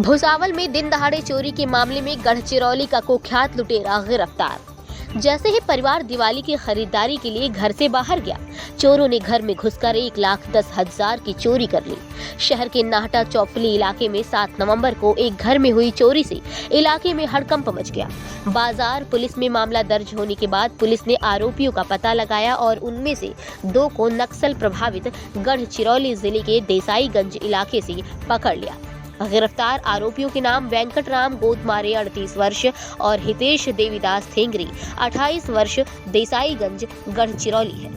भुसावल में दिन दहाड़े चोरी के मामले में गढ़चिरौली का कुख्यात लुटेरा गिरफ्तार। जैसे ही परिवार दिवाली की खरीदारी के लिए घर से बाहर गया, चोरों ने घर में घुसकर 1,10,000 की चोरी कर ली। शहर के नाहटा चौफली इलाके में 7 नवंबर को एक घर में हुई चोरी से इलाके में हड़कंप मच गया। बाजार पुलिस में मामला दर्ज होने के बाद पुलिस ने आरोपियों का पता लगाया और उनमें से 2 को नक्सल प्रभावित गढ़चिरौली जिले के देसाईगंज इलाके से पकड़ लिया। गिरफ्तार आरोपियों के नाम वेंकटराम गोदमारे 38 वर्ष और हितेश देवीदास थेंगरी 28 वर्ष देसाईगंज गढ़चिरौली है।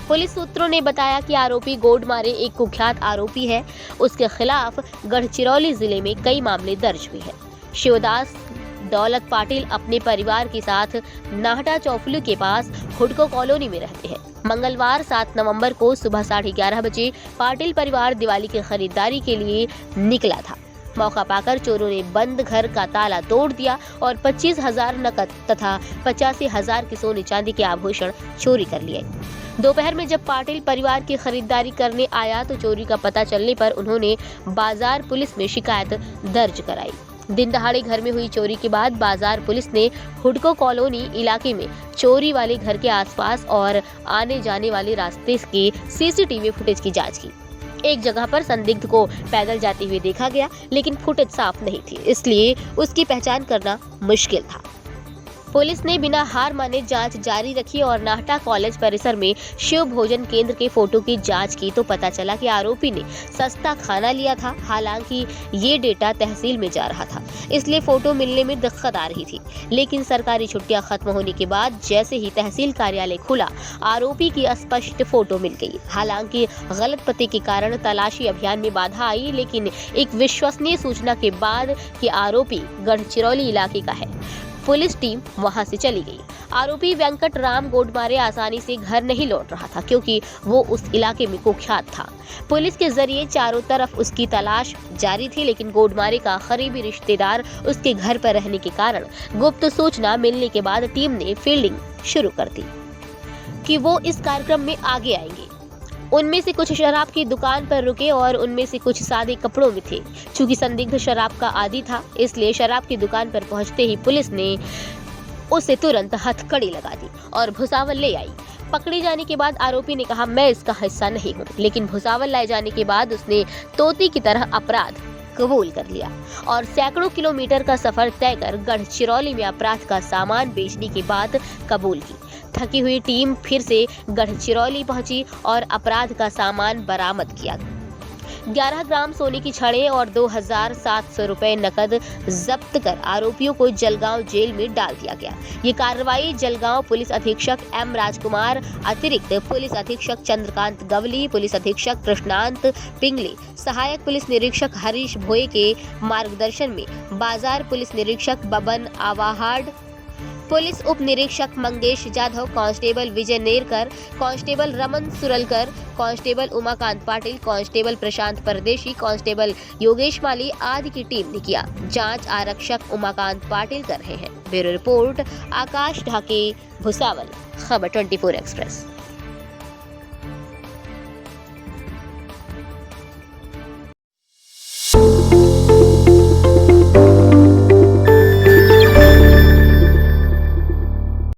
पुलिस सूत्रों ने बताया कि आरोपी गोदमारे एक कुख्यात आरोपी है। उसके खिलाफ गढ़चिरौली जिले में कई मामले दर्ज हुए हैं। शिवदास दौलत पाटिल अपने परिवार के साथ नाहटा चौफली के पास हुडको कॉलोनी में रहते हैं। मंगलवार 7 नवंबर को सुबह 11:30 बजे पाटिल परिवार दिवाली की खरीदारी के लिए निकला था। मौका पाकर चोरों ने बंद घर का ताला तोड़ दिया और 25,000 नकद तथा 85,000 के सोने चांदी के आभूषण चोरी कर लिए। दोपहर में जब पाटिल परिवार की खरीदारी करने आया तो चोरी का पता चलने पर उन्होंने बाजार पुलिस में शिकायत दर्ज कराई। दिन दहाड़े घर में हुई चोरी के बाद बाजार पुलिस ने हुडको कॉलोनी इलाके में चोरी वाले घर के आसपास और आने जाने वाले रास्ते के सीसीटीवी फुटेज की जांच की। एक जगह पर संदिग्ध को पैदल जाते हुए देखा गया, लेकिन फुटेज साफ नहीं थी, इसलिए उसकी पहचान करना मुश्किल था। पुलिस ने बिना हार माने जांच जारी रखी और नाहटा कॉलेज परिसर में शिव भोजन केंद्र के फोटो की जांच की तो पता चला कि आरोपी ने सस्ता खाना लिया था। हालांकि ये डेटा तहसील में जा रहा था, इसलिए फोटो मिलने में दिक्कत आ रही थी। लेकिन सरकारी छुट्टियां खत्म होने के बाद जैसे ही तहसील कार्यालय खुला, आरोपी की स्पष्ट फोटो मिल गई। हालांकि गलत पते के कारण तलाशी अभियान में बाधा आई, लेकिन एक विश्वसनीय सूचना के बाद कि आरोपी गढ़चिरौली इलाके का है, पुलिस टीम वहां से चली गई। आरोपी वेंकटराम गोदमारे आसानी से घर नहीं लौट रहा था, क्योंकि वो उस इलाके में कुख्यात था। पुलिस के जरिए चारों तरफ उसकी तलाश जारी थी, लेकिन गोदमारे का करीबी रिश्तेदार उसके घर पर रहने के कारण गुप्त सूचना मिलने के बाद टीम ने फील्डिंग शुरू कर दी कि वो इस कार्यक्रम में आगे आएंगे। उनमें से कुछ शराब की दुकान पर रुके और उनमें से कुछ सादे कपड़ों में थे। चूंकि संदिग्ध शराब का आदी था, इसलिए शराब की दुकान पर पहुंचते ही पुलिस ने उसे तुरंत हथकड़ी लगा दी और भुसावल ले आई। पकड़े जाने के बाद आरोपी ने कहा, मैं इसका हिस्सा नहीं हूँ, लेकिन भुसावल लाए जाने के बाद उसने तोती की तरह अपराध कबूल कर लिया और सैकड़ों किलोमीटर का सफर तय कर गढ़चिरौली में अपराध का सामान बेचने की बात कबूल की। थकी हुई टीम फिर से गढ़चिरौली पहुंची और अपराध का सामान बरामद किया। 11 ग्राम सोने की छड़ें और 2,700 रुपए नकद जब्त कर आरोपियों को जलगांव जेल में डाल दिया गया। ये कार्रवाई जलगांव पुलिस अधीक्षक एम राजकुमार, अतिरिक्त पुलिस अधीक्षक चंद्रकांत गवली, पुलिस अधीक्षक कृष्णांत पिंगले, सहायक पुलिस निरीक्षक हरीश भोये के मार्गदर्शन में बाजार पुलिस निरीक्षक बबन आवाहाड, पुलिस उप निरीक्षक Mangesh Jadhav, constable Vijay Nerkar, constable Raman Suralkar, constable Umakant Patil, constable Prashant Pardeshi, constable Yogesh माली आदि की टीम ने किया। जांच आरक्षक उमाकांत पाटिल कर रहे हैं। ब्यूरो रिपोर्ट आकाश ढाके, भुसावल। खबर 24 एक्सप्रेस।